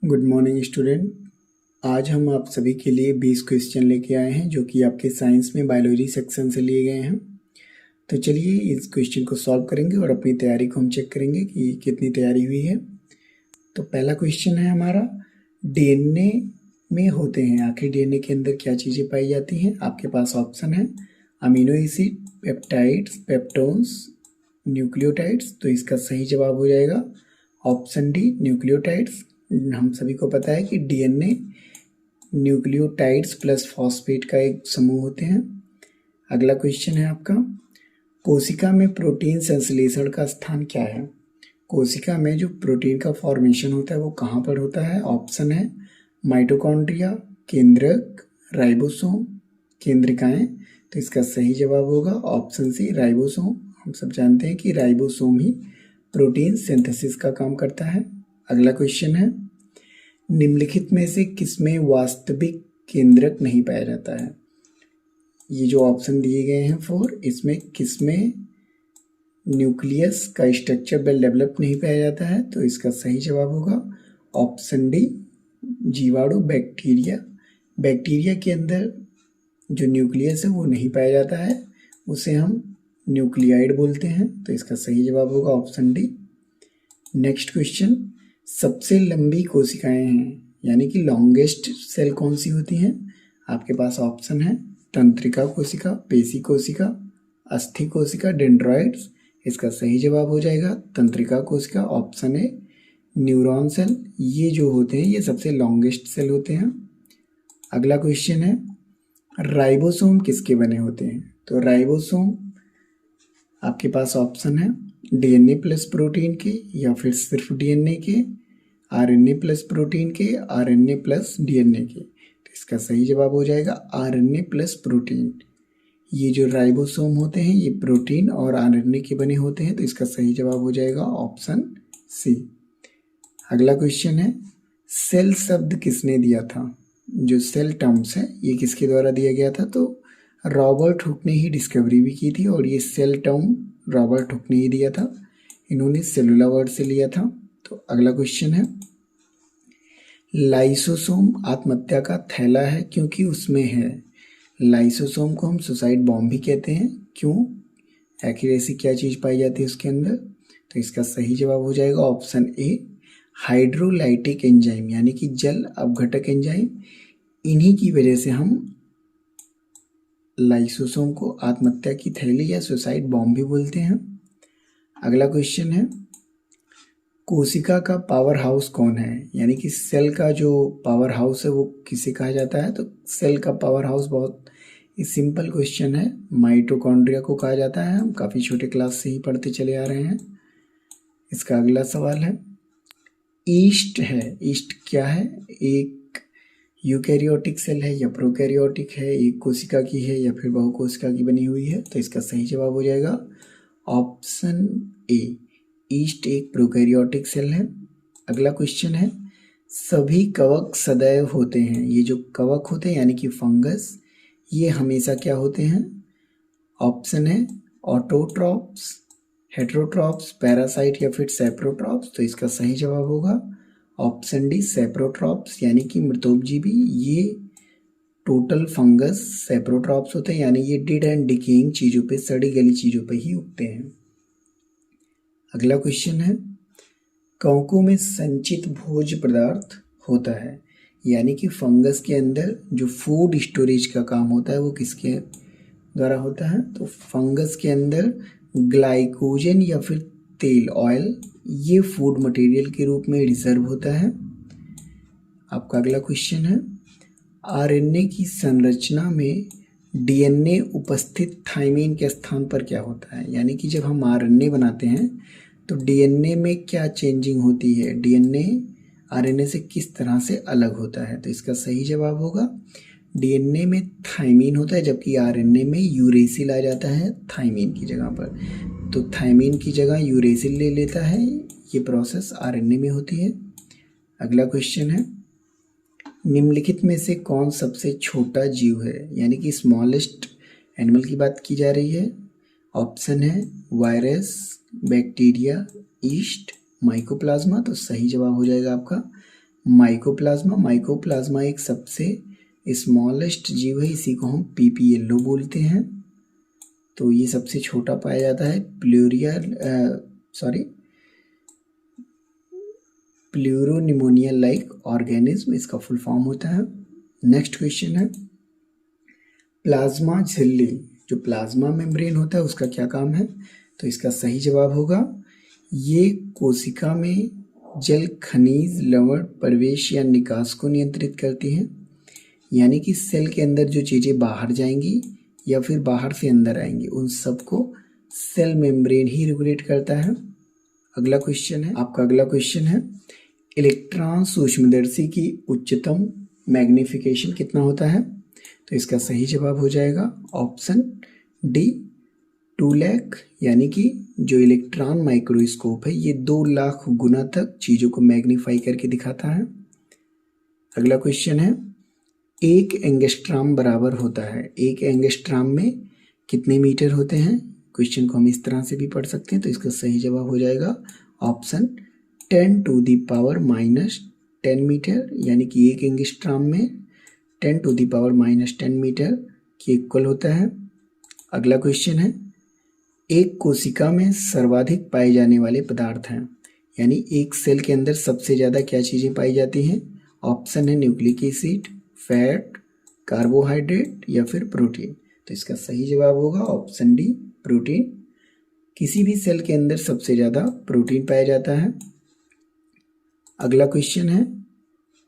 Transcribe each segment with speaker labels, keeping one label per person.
Speaker 1: Good morning student. आज हम आप सभी के लिए 20 क्वेश्चन लेके आए हैं जो कि आपके साइंस में बायोलॉजी सेक्शन से लिए गए हैं। तो चलिए इस क्वेश्चन को सॉल्व करेंगे और अपनी तैयारी को हम चेक करेंगे कि कितनी तैयारी हुई है। तो पहला क्वेश्चन है हमारा, डीएनए में होते हैं, आखिर डीएनए के अंदर क्या चीज़ें पाई जाती हैं। आपके पास ऑप्शन है amino acid, peptides, peptones, nucleotides. तो इसका सही जवाब हो जाएगा ऑप्शन डी, न्यूक्लियोटाइड्स। हम सभी को पता है कि डीएनए न्यूक्लियोटाइड्स प्लस फॉस्फेट का एक समूह होते हैं। अगला क्वेश्चन है आपका, कोशिका में प्रोटीन संश्लेषण का स्थान क्या है। कोशिका में जो प्रोटीन का फॉर्मेशन होता है वो कहाँ पर होता है। ऑप्शन है माइटोकॉन्ड्रिया, केंद्रक, राइबोसोम, केंद्रिकाएं। तो इसका सही जवाब होगा ऑप्शन सी, राइबोसोम। हम सब जानते हैं कि राइबोसोम ही प्रोटीन सिंथेसिस का काम करता है। अगला क्वेश्चन है, निम्नलिखित में से किसमें वास्तविक केंद्रक नहीं पाया जाता है। ये जो ऑप्शन दिए गए हैं 4, इसमें किसमें न्यूक्लियस का स्ट्रक्चर वेल डेवलप नहीं पाया जाता है। तो इसका सही जवाब होगा ऑप्शन डी, जीवाणु, बैक्टीरिया। बैक्टीरिया के अंदर जो न्यूक्लियस है वो नहीं पाया जाता है, उसे हम न्यूक्लियाइड बोलते हैं। तो इसका सही जवाब होगा ऑप्शन डी। नेक्स्ट क्वेश्चन, सबसे लंबी कोशिकाएं हैं यानी कि लॉन्गेस्ट सेल कौन सी होती हैं। आपके पास ऑप्शन है तंत्रिका कोशिका, पेशी कोशिका, अस्थि कोशिका, डेंड्रॉइड्स। इसका सही जवाब हो जाएगा तंत्रिका कोशिका, ऑप्शन ए, न्यूरॉन सेल। ये जो होते हैं ये सबसे लॉन्गेस्ट सेल होते हैं। अगला क्वेश्चन है, राइबोसोम किसके बने होते हैं। तो राइबोसोम आपके पास ऑप्शन है डीएनए प्लस प्रोटीन के, या फिर सिर्फ डीएनए के, आरएनए प्लस प्रोटीन के, आरएनए प्लस डीएनए के। तो इसका सही जवाब हो जाएगा आरएनए प्लस प्रोटीन। ये जो राइबोसोम होते हैं ये प्रोटीन और आरएनए के बने होते हैं। तो इसका सही जवाब हो जाएगा ऑप्शन सी। अगला क्वेश्चन है, सेल शब्द किसने दिया था। जो सेल टर्म्स है ये किसके द्वारा दिया गया था। तो रॉबर्ट हुक ने ही डिस्कवरी भी की थी और ये सेल टर्म रॉबर्ट हुक ने ही दिया था। इन्होंने सेलुलर वर्ड से लिया था। तो अगला क्वेश्चन है, लाइसोसोम आत्महत्या का थैला है क्योंकि उसमें है। लाइसोसोम को हम सुसाइड बॉम्ब भी कहते हैं। क्यों, आखिर ऐसी क्या चीज़ पाई जाती है उसके अंदर। तो इसका सही जवाब हो जाएगा ऑप्शन ए, हाइड्रोलाइटिक एंजाइम यानी कि जल अपघटक एंजाइम। इन्हीं की वजह से हम लाइसोसोम को आत्महत्या की थैली या सुसाइड बॉम्ब भी बोलते हैं। अगला क्वेश्चन है, कोशिका का पावर हाउस कौन है, यानी कि सेल का जो पावर हाउस है वो किसे कहा जाता है। तो सेल का पावर हाउस बहुत ही सिंपल क्वेश्चन है, माइटोकॉन्ड्रिया को कहा जाता है। हम काफ़ी छोटे क्लास से ही पढ़ते चले आ रहे हैं। इसका अगला सवाल है, ईस्ट है। ईस्ट क्या है, एक यूकैरियोटिक सेल है या प्रोकैरियोटिक है, एक कोशिका की है या फिर बहुकोशिका की बनी हुई है। तो इसका सही जवाब हो जाएगा ऑप्शन ए, ईस्ट एक प्रोकैरियोटिक सेल है। अगला क्वेश्चन है, सभी कवक सदैव होते हैं। ये जो कवक होते हैं यानी कि फंगस, ये हमेशा क्या होते हैं। ऑप्शन है ऑटोट्रॉप्स, हेटेरोट्रॉप्स, पैरासाइट या फिर सैप्रोट्रॉप्स। तो इसका सही जवाब होगा ऑप्शन डी, सैप्रोट्रॉप्स यानी कि मृतोपजीवी। ये टोटल फंगस सैप्रोट्रॉप्स होते हैं, यानी ये डेड एंड डिकेइंग चीज़ों पे, सड़ी गली चीज़ों पे ही उगते हैं। अगला क्वेश्चन है, कवकों में संचित भोज्य पदार्थ होता है, यानी कि फंगस के अंदर जो फूड स्टोरेज का काम होता है वो किसके द्वारा होता है। तो फंगस के अंदर ग्लाइकोजन या फिर तेल, ऑयल, ये फूड मटेरियल के रूप में रिजर्व होता है। आपका अगला क्वेश्चन है, आरएनए की संरचना में डीएनए उपस्थित थाइमीन के स्थान पर क्या होता है, यानी कि जब हम आरएनए बनाते हैं तो डीएनए में क्या चेंजिंग होती है, डीएनए आरएनए से किस तरह से अलग होता है। तो इसका सही जवाब होगा डीएनए में थाइमीन होता है जबकि आरएनए में यूरेसिल आ जाता है थाइमीन की जगह पर। तो थाइमीन की जगह यूरेसिल ले लेता है, ये प्रोसेस आरएनए में होती है। अगला क्वेश्चन है, निम्नलिखित में से कौन सबसे छोटा जीव है, यानी कि स्मॉलेस्ट एनिमल की बात की जा रही है। ऑप्शन है वायरस, बैक्टीरिया, ईस्ट, माइकोप्लाज्मा। तो सही जवाब हो जाएगा आपका माइकोप्लाज्मा, माइकोप्लाज्मा एक सबसे स्मॉलेस्ट जीव है, इसी को हम पीपीएलओ बोलते हैं। तो ये सबसे छोटा पाया जाता है। प्लूरोनिमोनिया लाइक ऑर्गेनिज्म इसका फुल फॉर्म होता है। नेक्स्ट क्वेश्चन है प्लाज्मा झिल्ली, जो प्लाज्मा मेम्ब्रेन होता है उसका क्या काम है? तो इसका सही जवाब होगा ये कोशिका में जल, खनिज, लवण प्रवेश या निकास को नियंत्रित करती हैं। यानी कि सेल के अंदर जो चीज़ें बाहर जाएंगी या फिर बाहर से अंदर आएंगी उन सबको सेल मेम्ब्रेन ही रेगुलेट करता है। अगला क्वेश्चन है आपका, अगला क्वेश्चन है इलेक्ट्रॉन सूक्ष्मदर्शी की उच्चतम मैग्निफिकेशन कितना होता है? तो इसका सही जवाब हो जाएगा ऑप्शन डी 2 लाख। यानी कि जो इलेक्ट्रॉन माइक्रोस्कोप है ये 2 लाख गुना तक चीज़ों को मैग्नीफाई करके दिखाता है। अगला क्वेश्चन है 1 एंगस्ट्रॉम बराबर होता है, 1 एंगस्ट्रॉम में कितने मीटर होते हैं? क्वेश्चन को हम इस तरह से भी पढ़ सकते हैं। तो इसका सही जवाब हो जाएगा option 10 to the power -10 metre. यानी कि 1 एंगस्ट्रॉम में 10 टू द पावर -10 मीटर के इक्वल होता है। अगला क्वेश्चन है एक कोशिका में सर्वाधिक पाए जाने वाले पदार्थ हैं। यानी एक सेल के अंदर सबसे ज़्यादा क्या चीज़ें पाई जाती हैं? ऑप्शन है न्यूक्लिक एसिड, फैट, कार्बोहाइड्रेट या फिर प्रोटीन। तो इसका सही जवाब होगा ऑप्शन डी प्रोटीन। किसी भी सेल के अंदर सबसे ज़्यादा प्रोटीन पाया जाता है। अगला क्वेश्चन है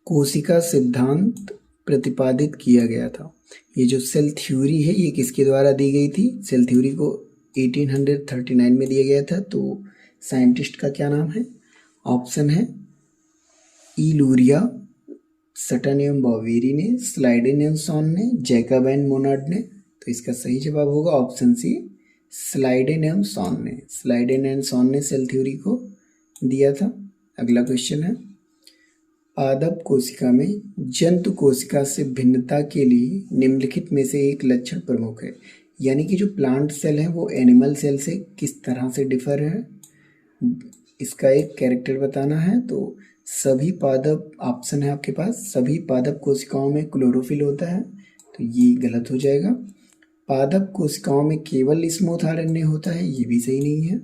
Speaker 1: कोशिका सिद्धांत प्रतिपादित किया गया था। ये जो सेल थ्योरी है ये किसके द्वारा दी गई थी? सेल थ्योरी को 1839 में दिया गया था। तो साइंटिस्ट का क्या नाम है? ऑप्शन है इलूरिया, सटन एवं बॉवेरी ने, स्लाइडेन एवं सॉन ने, जैकब एंड मोनार्ड ने। तो इसका सही जवाब होगा ऑप्शन सी स्लाइडेन एवं सॉन ने। स्लाइडेन एंड सॉन ने सेल थ्योरी को दिया था। अगला क्वेश्चन है पादप कोशिका में जंतु कोशिका से भिन्नता के लिए निम्नलिखित में से एक लक्षण प्रमुख है। यानी कि जो प्लांट सेल है वो एनिमल सेल से किस तरह से डिफर है, इसका एक कैरेक्टर बताना है। तो सभी पादप, ऑप्शन है आपके पास, सभी पादप कोशिकाओं में क्लोरोफिल होता है। तो ये गलत हो जाएगा। पादप कोशिकाओं में केवल स्मूथ आरएनए होता है, ये भी सही नहीं है।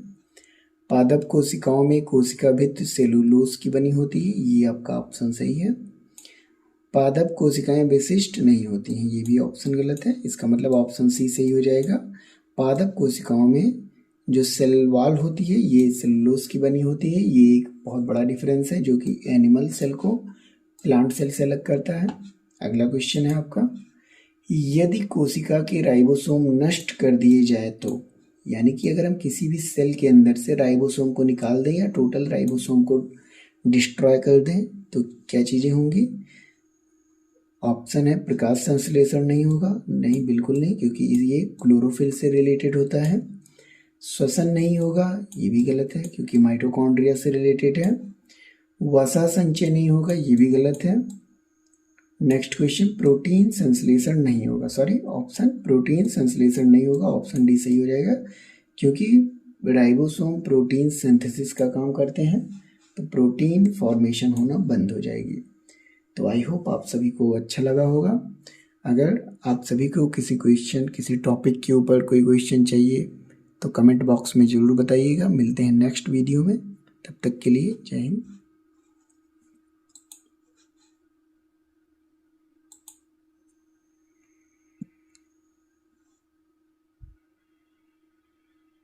Speaker 1: पादप कोशिकाओं में कोशिका भित्ति सेलुलोज की बनी होती है, ये आपका ऑप्शन सही है। पादप कोशिकाएं विशिष्ट नहीं होती हैं, ये भी ऑप्शन गलत है। इसका मतलब ऑप्शन सी सही हो जाएगा। पादप कोशिकाओं में जो सेल वॉल होती है ये सेलुलोज की बनी होती है। ये एक बहुत बड़ा डिफरेंस है जो कि एनिमल सेल को प्लांट सेल से अलग करता है। अगला क्वेश्चन है आपका यदि कोशिका के राइबोसोम नष्ट कर दिए जाए तो, यानी कि अगर हम किसी भी सेल के अंदर से राइबोसोम को निकाल दें या टोटल राइबोसोम को डिस्ट्रॉय कर दें तो क्या चीज़ें होंगी? ऑप्शन है प्रकाश संश्लेषण नहीं होगा, नहीं बिल्कुल नहीं, क्योंकि ये क्लोरोफिल से रिलेटेड होता है। श्वसन नहीं होगा, ये भी गलत है क्योंकि माइटोकॉन्ड्रिया से रिलेटेड है। वसा संचय नहीं होगा, ये भी गलत है। नेक्स्ट क्वेश्चन प्रोटीन संश्लेषण नहीं होगा, सॉरी ऑप्शन प्रोटीन संश्लेषण नहीं होगा, ऑप्शन डी सही हो जाएगा क्योंकि राइबोसोम प्रोटीन सिंथेसिस का काम करते हैं तो प्रोटीन फॉर्मेशन होना बंद हो जाएगी। तो आई होप आप सभी को अच्छा लगा होगा। अगर आप सभी को किसी क्वेश्चन, किसी टॉपिक के ऊपर कोई क्वेश्चन चाहिए तो कमेंट बॉक्स में ज़रूर बताइएगा। मिलते हैं नेक्स्ट वीडियो में, तब तक के लिए जय हिंद।